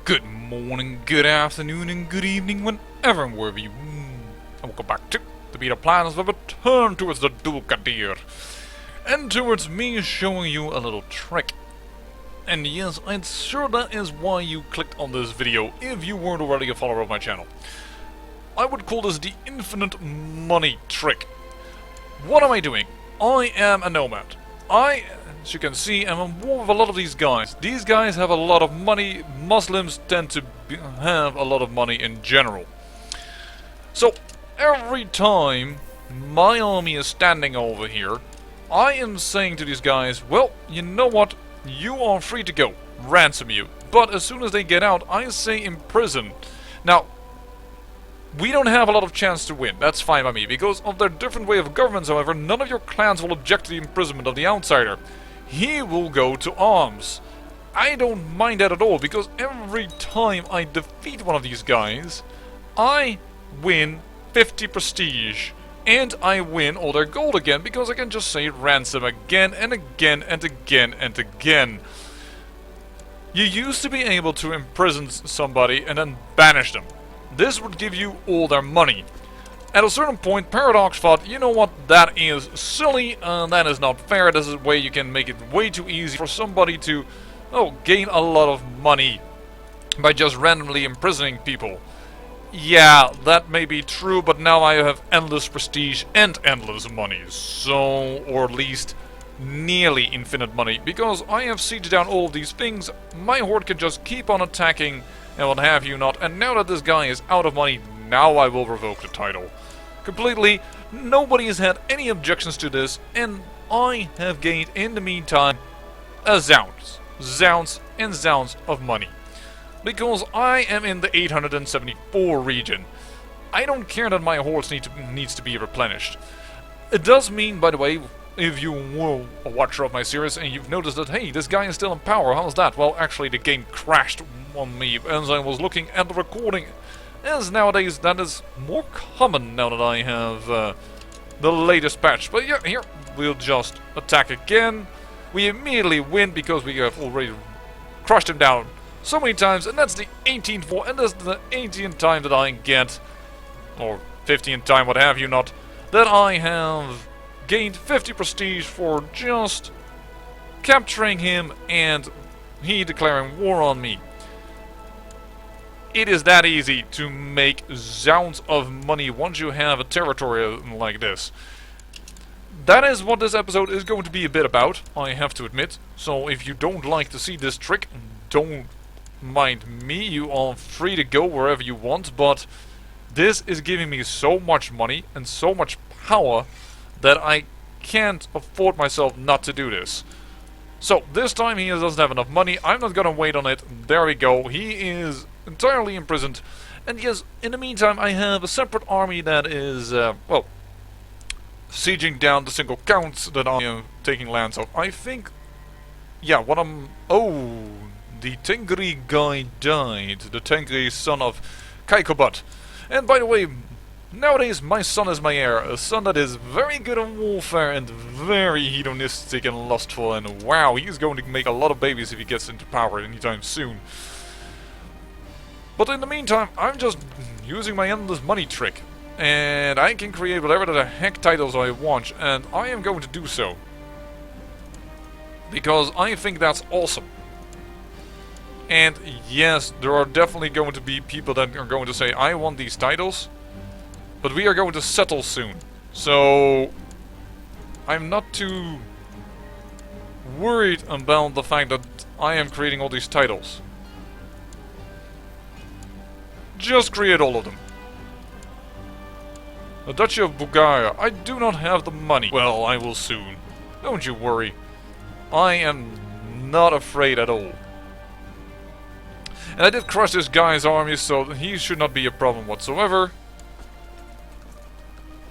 Good morning, good afternoon, and good evening, whenever and wherever you... And welcome back to the beta plans of a return towards the Dulcadir. And towards me showing you a little trick. And yes, I'm sure that is why you clicked on this video, if you weren't already a follower of my channel. I would call this the infinite money trick. What am I doing? I am a nomad. As you can see, I'm on war with a lot of these guys. These guys have a lot of money. Muslims tend to have a lot of money in general. So, every time my army is standing over here, I am saying to these guys, well, you know what? You are free to go. Ransom you. But as soon as they get out, I say imprison. Now, we don't have a lot of chance to win. That's fine by me. Because of their different way of governments, however, none of your clans will object to the imprisonment of the outsider. He will go to arms. I don't mind that at all, because every time I defeat one of these guys, I win 50 prestige. And I win all their gold again, because I can just say ransom again and again and again and again. You used to be able to imprison somebody and then banish them. This would give you all their money. At a certain point, Paradox thought, you know what, that is silly, that is not fair, this is a way you can make it way too easy for somebody to, gain a lot of money by just randomly imprisoning people. Yeah, that may be true, but now I have endless prestige and endless money, so, or at least nearly infinite money, because I have sieged down all of these things, my horde can just keep on attacking and what have you not, and now that this guy is out of money, now I will revoke the title. Completely, nobody has had any objections to this, and I have gained in the meantime a zounds of money. Because I am in the 874 region. I don't care that my horse needs to be replenished. It does mean, by the way, if you were a watcher of my series and you've noticed that, hey, this guy is still in power, how's that? Well, actually the game crashed on me as I was looking at the recording. As nowadays that is more common now that I have the latest patch. But yeah, here we'll just attack again. We immediately win because we have already crushed him down so many times, and that's the 18th war, and that's the 18th time that I get, or 15th time, what have you not, that I have gained 50 prestige for just capturing him and he declaring war on me. It is that easy to make zounds of money once you have a territory like this. That is what this episode is going to be a bit about, I have to admit. So if you don't like to see this trick, don't mind me, you are free to go wherever you want, but this is giving me so much money and so much power that I can't afford myself not to do this. So this time he doesn't have enough money, I'm not gonna wait on it, there we go, he is entirely imprisoned. And yes, in the meantime I have a separate army that is, sieging down the single counts that I am taking lands of. I think, yeah, the Tengri guy died, the Tengri son of Kaikobut. And by the way, nowadays my son is my heir, a son that is very good in warfare and very hedonistic and lustful, and wow, he's going to make a lot of babies if he gets into power anytime soon. But in the meantime, I'm just using my endless money trick, and I can create whatever the heck titles I want, and I am going to do so. Because I think that's awesome. And yes, there are definitely going to be people that are going to say, I want these titles, but we are going to settle soon. So, I'm not too worried about the fact that I am creating all these titles. Just create all of them. The Duchy of Bulgaria. I do not have the money. Well, I will soon. Don't you worry. I am not afraid at all. And I did crush this guy's army, so he should not be a problem whatsoever.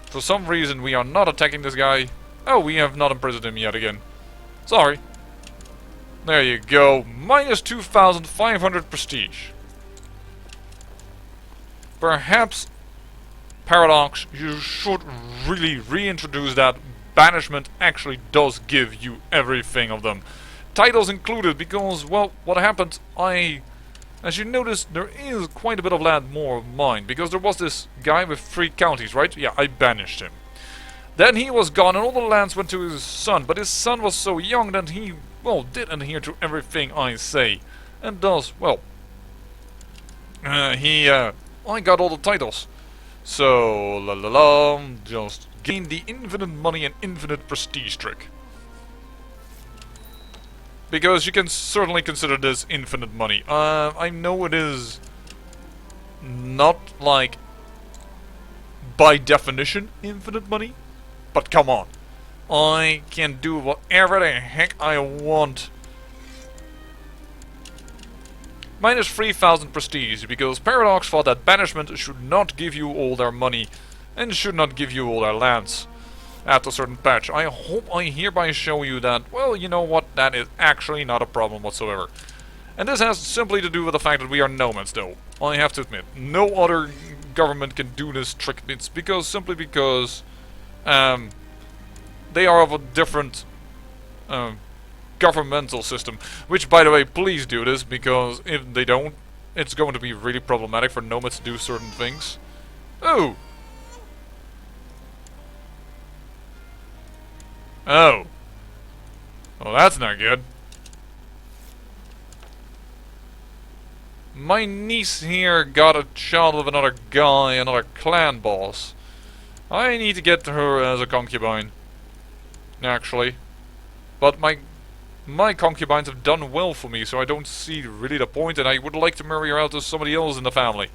For some reason, we are not attacking this guy. Oh, we have not imprisoned him yet again. Sorry. There you go. Minus 2,500 prestige. Perhaps, Paradox, you should really reintroduce that. Banishment actually does give you everything of them. Titles included, because, well, what happened, I As you notice, there is quite a bit of land more of mine, because there was this guy with 3 counties, right? Yeah, I banished him. Then he was gone and all the lands went to his son, but his son was so young that he, well, did adhere to everything I say. And thus, well, I got all the titles. So, la la la, just gain the infinite money and infinite prestige trick. Because you can certainly consider this infinite money. I know it is not, like, by definition, infinite money. But come on. I can do whatever the heck I want. Minus 3,000 prestige, because Paradox thought that banishment should not give you all their money, and should not give you all their lands. At a certain patch. I hope I hereby show you that, well, you know what, that is actually not a problem whatsoever. And this has simply to do with the fact that we are nomads, though. I have to admit, no other government can do this trick. It's simply because they are of a different governmental system. Which, by the way, please do this, because if they don't, it's going to be really problematic for nomads to do certain things. Oh! Oh. Well, that's not good. My niece here got a child with another guy, another clan boss. I need to get her as a concubine. Actually. But my concubines have done well for me, so I don't see really the point, and I would like to marry her out to somebody else in the family.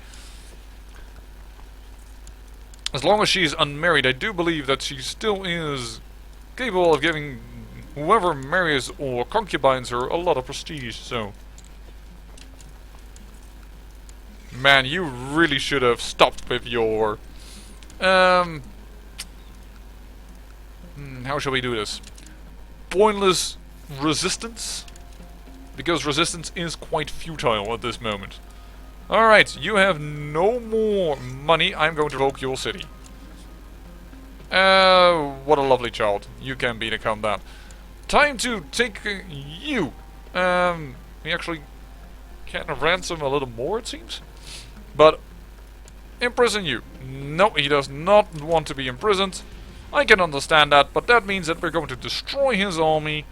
As long as she's unmarried, I do believe that she still is capable of giving whoever marries or concubines her a lot of prestige, so... Man, you really should have stopped with your... how shall we do this? Pointless resistance? Because resistance is quite futile at this moment. Alright, you have no more money. I'm going to revoke your city. What a lovely child. You can be the combat. Time to take you. We actually can ransom a little more, it seems. But imprison you. No, he does not want to be imprisoned. I can understand that, but that means that we're going to destroy his army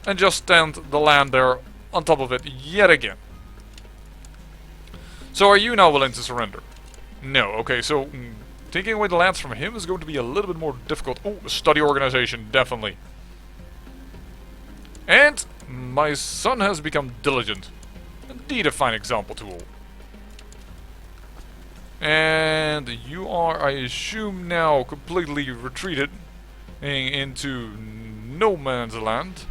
and just stand the land there on top of it yet again. So are you now willing to surrender? No. Okay, so taking away the lands from him is going to be a little bit more difficult. Oh, study organization, definitely. And my son has become diligent. Indeed a fine example to all. And you are, I assume, now completely retreated into no man's land.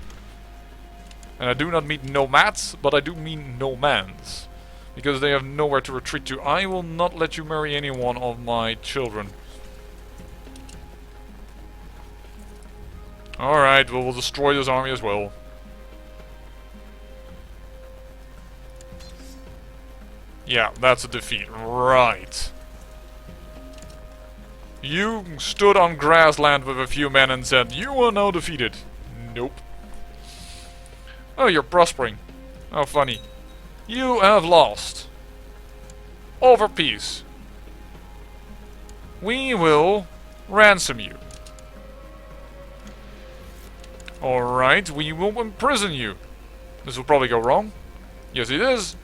And I do not mean nomads, but I do mean nomads. Because they have nowhere to retreat to. I will not let you marry any one of my children. Alright, well, we'll destroy this army as well. Yeah, that's a defeat. Right. You stood on grassland with a few men and said, "You are now defeated." Nope. Oh, you're prospering. How funny. You have lost. Over peace. We will ransom you. Alright, we will imprison you. This will probably go wrong. Yes, it is.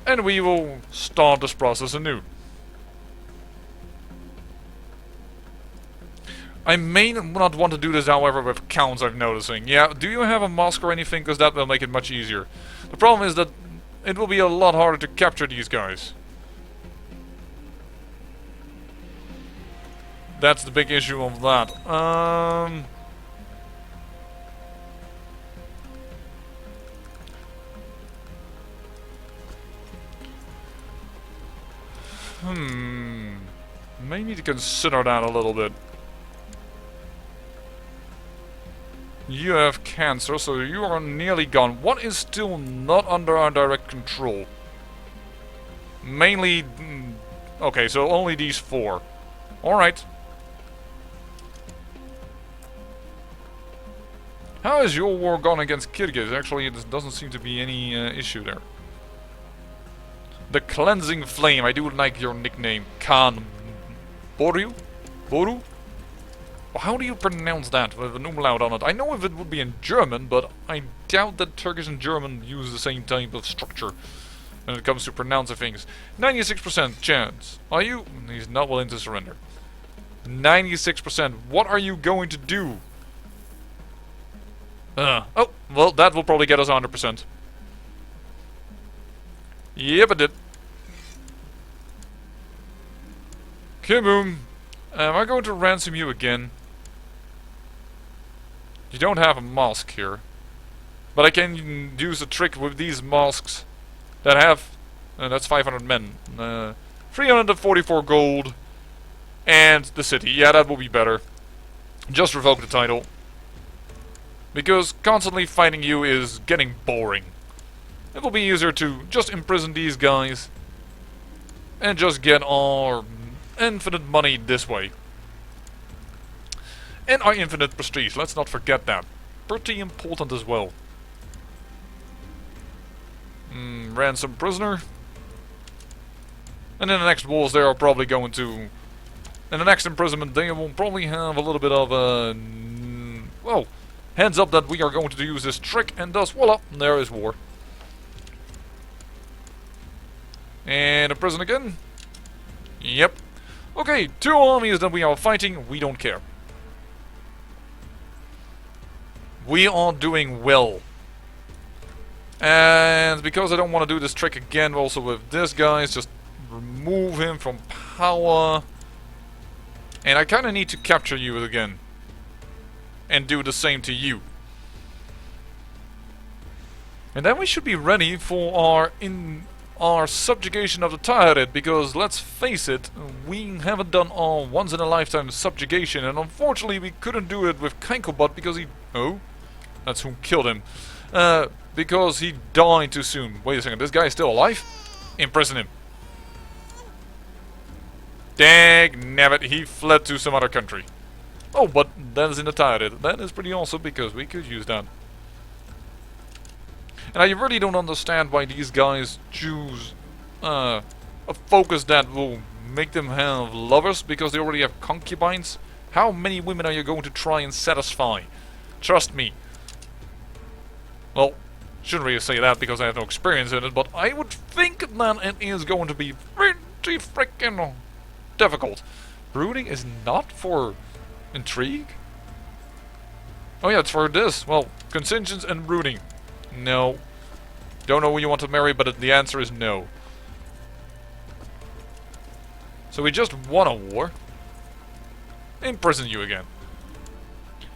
And we will start this process anew. I may not want to do this, however, with counts, I'm noticing. Yeah, do you have a mosque or anything? Because that will make it much easier. The problem is that it will be a lot harder to capture these guys. That's the big issue of that. May need to consider that a little bit. You have cancer, so you are nearly gone. What is still not under our direct control? Mainly... okay, so only these 4. Alright. How is your war gone against Kyrgyz? Actually, there doesn't seem to be any issue there. The Cleansing Flame. I do like your nickname. Khan Boru? Boru? Well, how do you pronounce that with an umlaut on it? I know if it would be in German, but I doubt that Turkish and German use the same type of structure when it comes to pronouncing things. 96% chance. Are you? He's not willing to surrender. 96%. What are you going to do? Oh, well, that will probably get us 100%. Yep, it did. Kaboom. Am I going to ransom you again? You don't have a mosque here. But I can use a trick with these mosques that have... that's 500 men. 344 gold. And the city. Yeah, that will be better. Just revoke the title. Because constantly fighting you is getting boring. It will be easier to just imprison these guys. And just get our infinite money this way. And our infinite prestige. Let's not forget that. Pretty important as well. Ransom prisoner. And in the next wars they are probably going to... In the next imprisonment they will probably have a little bit of a... well, heads up that we are going to use this trick, and thus, voila, there is war. And a prison again. Yep. Okay, 2 armies that we are fighting, we don't care. We are doing well. And because I don't want to do this trick again also with this guy, just remove him from power. And I kind of need to capture you again. And do the same to you. And then we should be ready for our subjugation of the Tyrant, because let's face it, we haven't done our once in a lifetime subjugation, and unfortunately we couldn't do it with Kankobot because he... Oh, that's who killed him. Because he died too soon. Wait a second, this guy is still alive? Imprison him. Dang nabbit, he fled to some other country. Oh, but that is in the Tyrant. That is pretty awesome because we could use that. And I really don't understand why these guys choose a focus that will make them have lovers, because they already have concubines. How many women are you going to try and satisfy? Trust me. Well, shouldn't really say that because I have no experience in it, but I would think that it is going to be pretty freaking difficult. Brooding is not for intrigue? Oh yeah, it's for this. Well, contingents and brooding. No. Don't know who you want to marry, but the answer is no. So we just won a war. Imprison you again.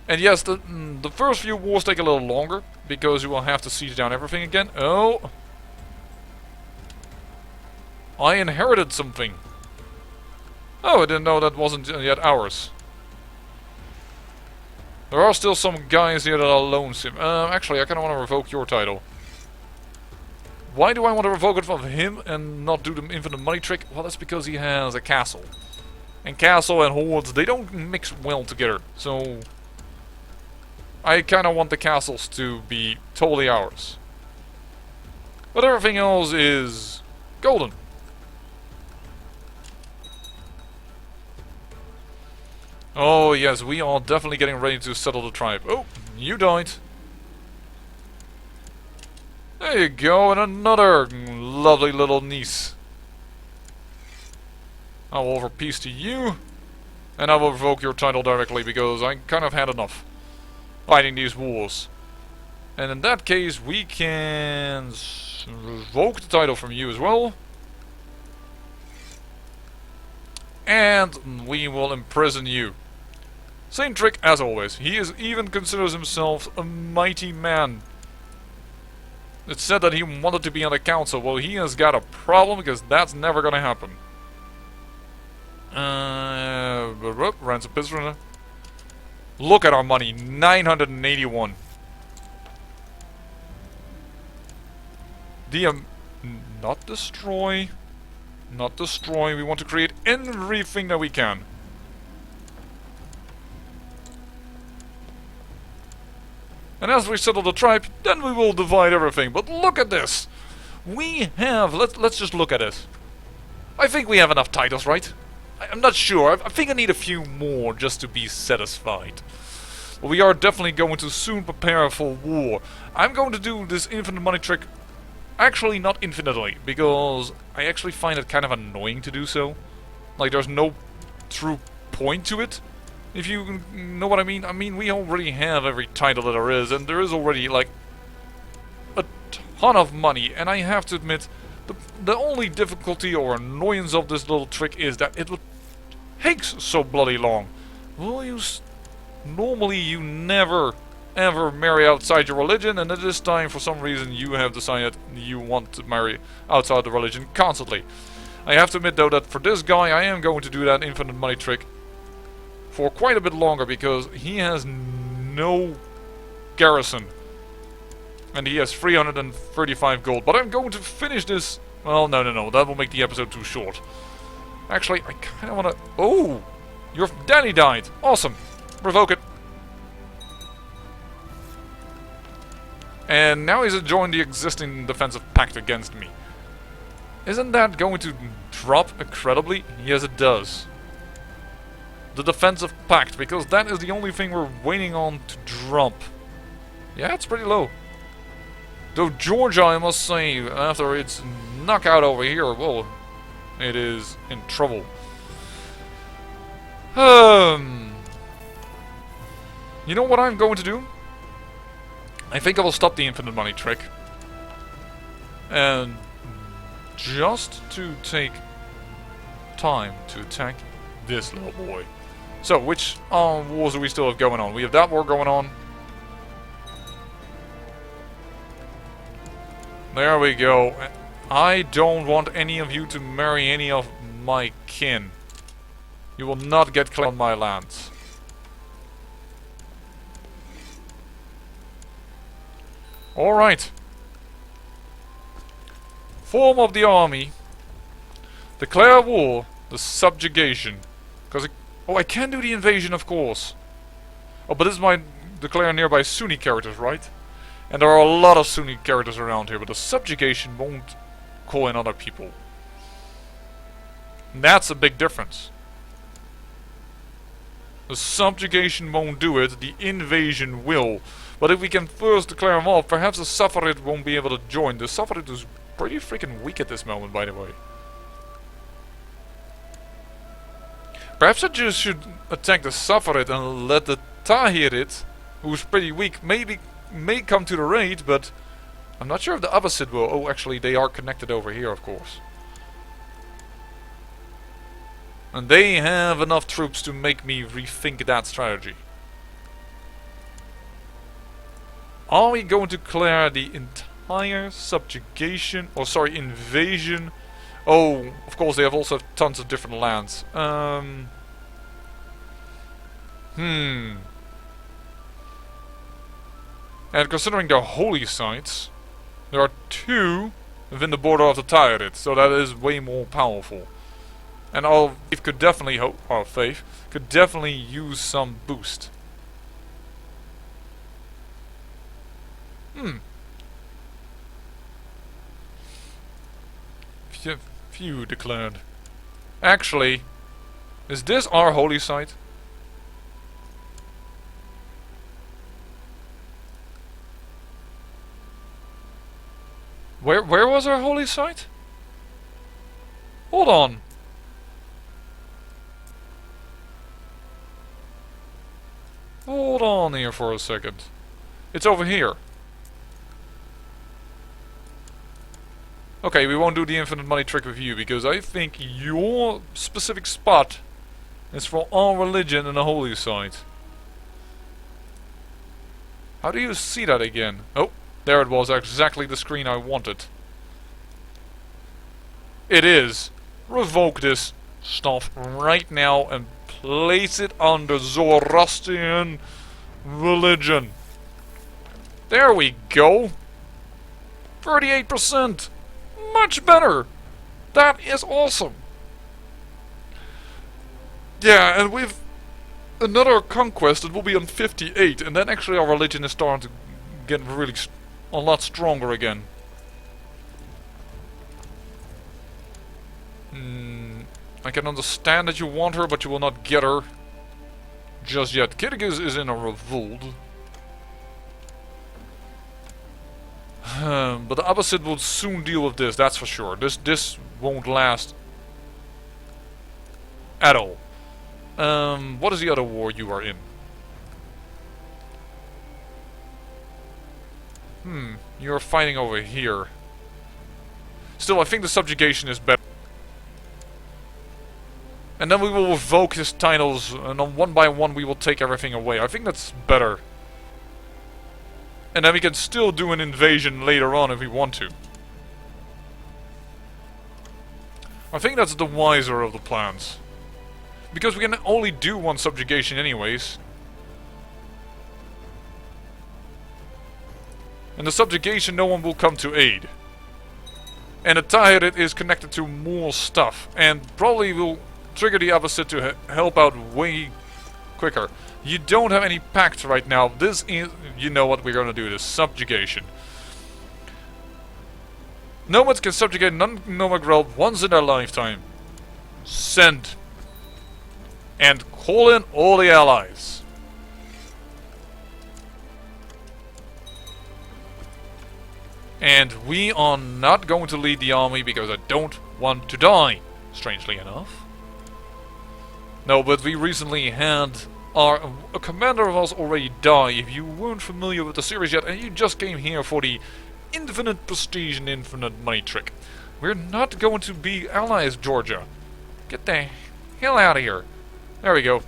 And yes, the first few wars take a little longer, because you will have to siege down everything again. Oh! I inherited something. Oh, I didn't know that wasn't yet ours. There are still some guys here that are lonesome. Actually, I kind of want to revoke your title. Why do I want to revoke it from him and not do the infinite money trick? Well, that's because he has a castle. And castle and hordes, they don't mix well together. So I kind of want the castles to be totally ours. But everything else is golden. Oh yes, we are definitely getting ready to settle the tribe. Oh, you died. There you go, and another lovely little niece. I will offer peace to you, and I will revoke your title directly because I kind of had enough fighting these wars. And in that case, we can revoke the title from you as well. And we will imprison you. Same trick as always. He even considers himself a mighty man. It's said that he wanted to be on the council. Well, he has got a problem because that's never gonna happen. Ransom prisoner. Look at our money, 981. Not destroy. Not destroy. We want to create everything that we can. And as we settle the tribe, then we will divide everything. But look at this! We have... Let's just look at it. I think we have enough titles, right? I'm not sure. I think I need a few more just to be satisfied. But we are definitely going to soon prepare for war. I'm going to do this infinite money trick... Actually, not infinitely, because I actually find it kind of annoying to do so. Like, there's no true point to it. If you know what I mean. I mean, we already have every title that there is, and there is already, like, a ton of money. And I have to admit, the only difficulty or annoyance of this little trick is that it takes so bloody long. Well, normally you never ever marry outside your religion, and at this time for some reason you have decided you want to marry outside the religion constantly. I have to admit though that for this guy I am going to do that infinite money trick for quite a bit longer, because he has no garrison and he has 335 gold. But I'm going to finish this. Well, no, that will make the episode too short. Actually, I kind of want to... Oh! Your daddy died! Awesome! Revoke it. And now he's joined the existing defensive pact against me. Isn't that going to drop incredibly? Yes, it does. The defensive pact, because that is the only thing we're waiting on to drop. Yeah, it's pretty low. Though Georgia, I must say, after its knockout over here, well, it is in trouble. You know what I'm going to do? I think I will stop the infinite money trick. And just to take time to attack this little boy. So, which wars do we still have going on? We have that war going on. There we go. I don't want any of you to marry any of my kin. You will not get claimed on my lands. Alright. Form of the army. Declare war. The subjugation. Because oh, I can do the invasion, of course. Oh, but this is my declare nearby Sunni characters, right? And there are a lot of Sunni characters around here, but the subjugation won't call in other people. And that's a big difference. The subjugation won't do it, the invasion will. But if we can first declare them off, perhaps the Safarid won't be able to join. The Safarid is pretty freaking weak at this moment, by the way. Perhaps I just should attack the Safarid and let the Tahirid, who's pretty weak, may come to the raid, but I'm not sure if the Abbasid will. Oh, actually, they are connected over here, of course. And they have enough troops to make me rethink that strategy. Are we going to declare the entire subjugation, or sorry, invasion? Oh, of course they have also tons of different lands. And considering the holy sites, there are 2 within the border of the Tahirid, so that is way more powerful. And our faith could definitely use some boost. Few declared. Actually, is this our holy site? Where was our holy site? Hold on. Hold on here for a second. It's over here. Okay, we won't do the infinite money trick with you, because I think your specific spot is for our religion and the holy site. How do you see that again? Oh, there it was, exactly the screen I wanted. It is. Revoke this stuff right now and place it under Zoroastrian religion. There we go. 38%. Much better. That is awesome. Yeah, and with another conquest it will be on 58, and then actually our religion is starting to get really a lot stronger again. I can understand that you want her, but you will not get her just yet. Kyrgyz is in a revolt. But the Abbasid will soon deal with this, that's for sure. This won't last at all. What is the other war you are in? You're fighting over here. Still, I think the subjugation is better. And then we will revoke his titles, and on one by one we will take everything away. I think that's better. And then we can still do an invasion later on if we want to. I think that's the wiser of the plans. Because we can only do one subjugation anyways. And the subjugation, no one will come to aid. And the Tahrid is connected to more stuff. And probably will trigger the Abbasid to help out way quicker. You don't have any pacts right now. This is, you know what we're gonna do, this subjugation. Nomads can subjugate non-nomad realm once in their lifetime. Send. And call in all the allies. And we are not going to lead the army because I don't want to die, strangely enough. No, but we recently had a commander of us already die. If you weren't familiar with the series yet and you just came here for the infinite prestige and infinite money trick, we're not going to be allies, Georgia. Get the hell out of here. There we go.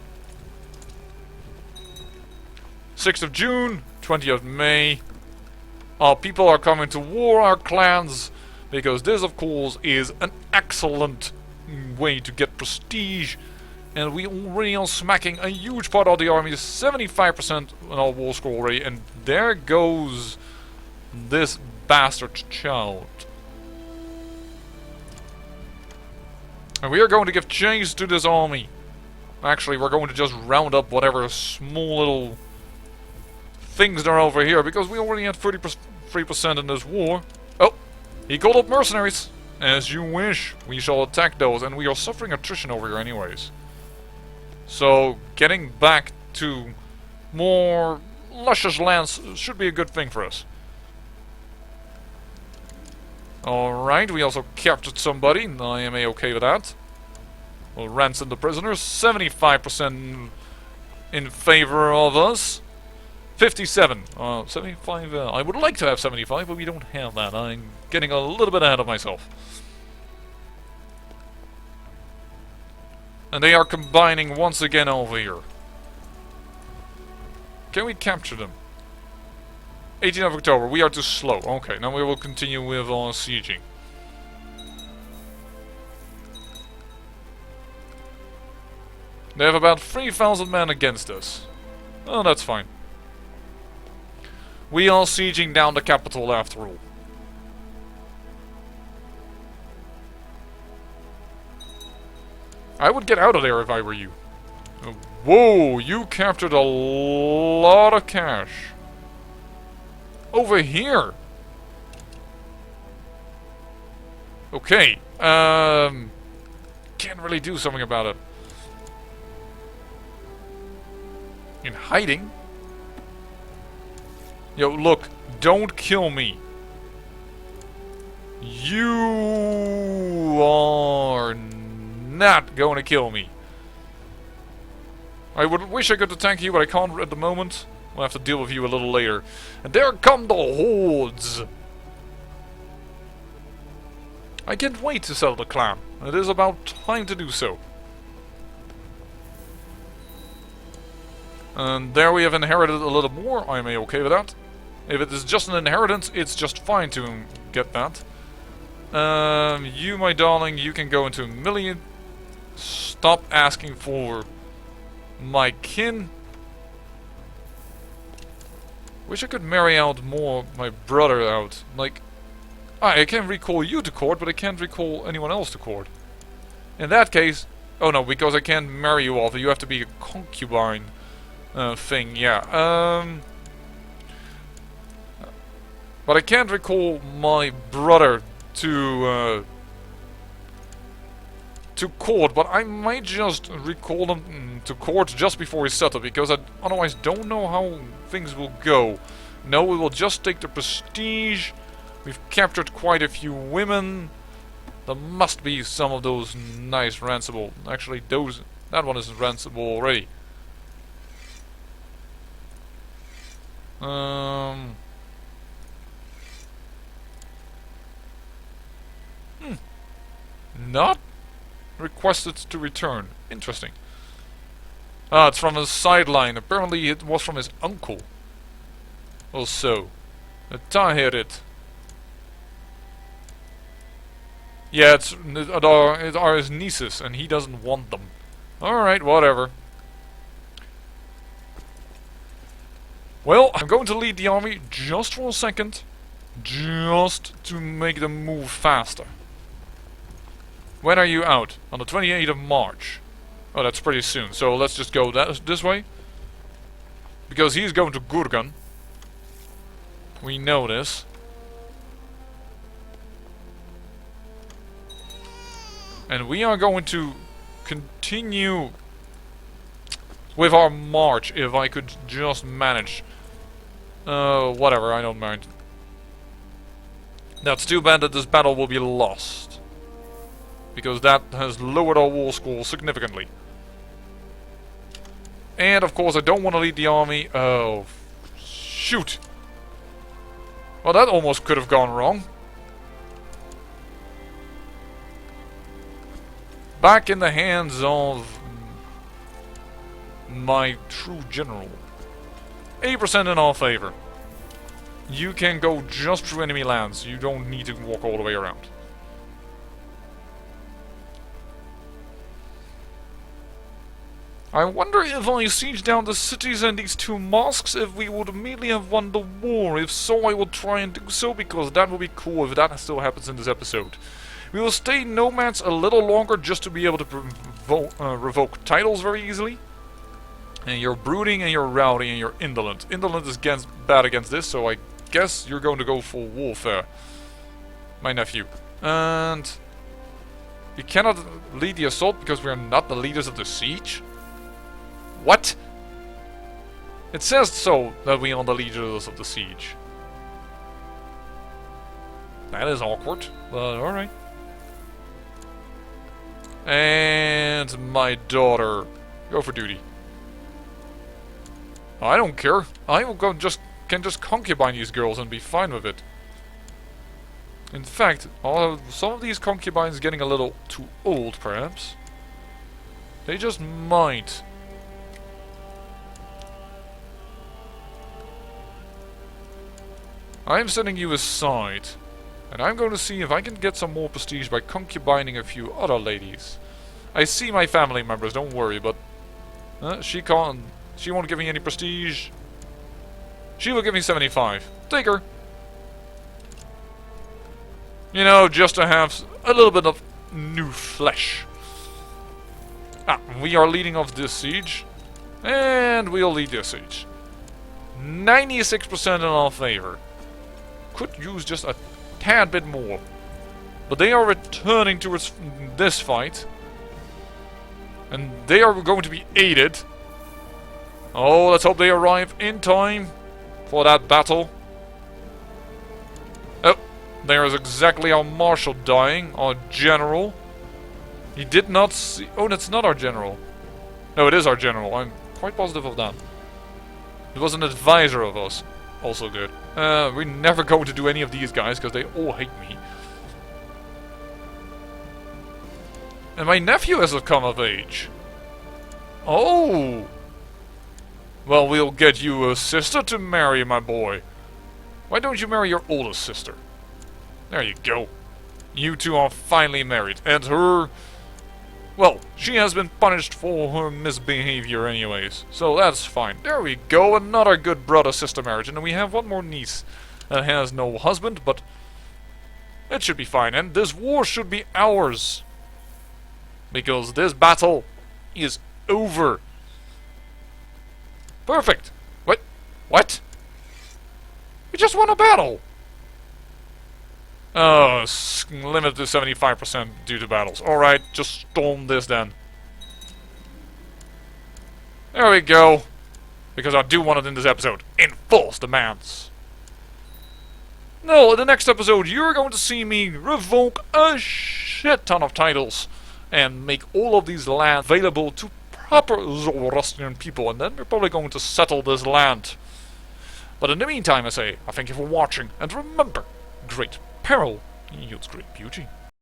6th of June, 20th of May. Our people are coming to war, our clans, because this, of course, is an excellent way to get prestige. And we already are smacking a huge part of the army, 75% on our war score already, and there goes this bastard child. And we are going to give chase to this army. Actually, we're going to just round up whatever small little things there are over here, because we already had 33% in this war. Oh, he called up mercenaries. As you wish, we shall attack those, and we are suffering attrition over here anyways. So, getting back to more luscious lands should be a good thing for us. Alright, we also captured somebody. I am okay with that. We'll ransom the prisoners. 75% in favor of us. 57. 75. I would like to have 75, but we don't have that. I'm getting a little bit ahead of myself. And they are combining once again over here. Can we capture them? 18th of October. We are too slow. Okay, now we will continue with our sieging. They have about 3,000 men against us. Oh, that's fine. We are sieging down the capital after all. I would get out of there if I were you. Whoa, you captured a lot of cash. Over here. Okay. Can't really do something about it. In hiding? Yo, look, don't kill me. You are not going to kill me. I would wish I could attack you, but I can't at the moment. We'll have to deal with you a little later. And there come the hordes. I can't wait to settle the clan. It is about time to do so. And there we have inherited a little more. I am okay with that. If it is just an inheritance, it's just fine to get that. You, my darling, you can go into a million. Stop asking for my kin. Wish I could marry out more my brother out. Like, I can recall you to court, but I can't recall anyone else to court. In that case, oh no, because I can't marry you off. You have to be a concubine thing. Yeah. But I can't recall my brother to court, but I might just recall them to court just before we settle, because I otherwise don't know how things will go. No, we will just take the prestige. We've captured quite a few women. There must be some of those nice ransamable. Actually, that one is ransamable already. Not requested to return. Interesting. Ah, it's from a sideline. Apparently it was from his uncle. Also. Tahirit. Yeah, it are his nieces, and he doesn't want them. Alright, whatever. Well, I'm going to lead the army just for a second. Just to make them move faster. When are you out? On the 28th of March. Oh, that's pretty soon. So let's just go this way. Because he's going to Gurgan. We know this. And we are going to continue with our march, if I could just manage. Whatever, I don't mind. That's too bad that this battle will be lost. Because that has lowered our war score significantly. And of course I don't want to lead the army. Oh, shoot. Well, that almost could have gone wrong. Back in the hands of my true general. 80% in our favor. You can go just through enemy lands. You don't need to walk all the way around. I wonder if I siege down the cities and these two mosques, if we would immediately have won the war. If so, I will try and do so, because that will be cool if that still happens in this episode. We will stay nomads a little longer just to be able to revoke titles very easily. And you're brooding and you're rowdy and you're indolent. Indolent is bad against this, so I guess you're going to go for warfare. My nephew. And we cannot lead the assault because we are not the leaders of the siege. What? It says so that we are the leaders of the siege. That is awkward, but alright. And my daughter. Go for duty. I don't care. I will can just concubine these girls and be fine with it. In fact, some of these concubines getting a little too old, perhaps. They just might. I'm setting you aside, and I'm going to see if I can get some more prestige by concubining a few other ladies. I see my family members, don't worry, but she won't give me any prestige. She will give me 75. Take her. You know, just to have a little bit of new flesh. Ah, we are leading off this siege, and we'll lead this siege. 96% in our favor. Could use just a tad bit more. But they are returning towards this fight. And they are going to be aided. Oh, let's hope they arrive in time for that battle. Oh, there is exactly our marshal dying, our general. He did not see... Oh, that's not our general. No, it is our general. I'm quite positive of that. It was an advisor of us. Also good. We're never going to do any of these guys because they all hate me. And my nephew has come of age. Oh! Well, we'll get you a sister to marry, my boy. Why don't you marry your oldest sister? There you go. You two are finally married. And her... Well, she has been punished for her misbehavior anyways. So that's fine. There we go. Another good brother-sister marriage. And we have one more niece that has no husband, but... it should be fine. And this war should be ours. Because this battle is over. Perfect. What? We just won a battle. Limit to 75% due to battles. Alright, just storm this then. There we go. Because I do want it in this episode. Enforce demands. No, in the next episode you're going to see me revoke a shit ton of titles and make all of these lands available to proper Zoroastrian people, and then we're probably going to settle this land. But in the meantime, I say, I thank you for watching, and remember, great peril yields great beauty.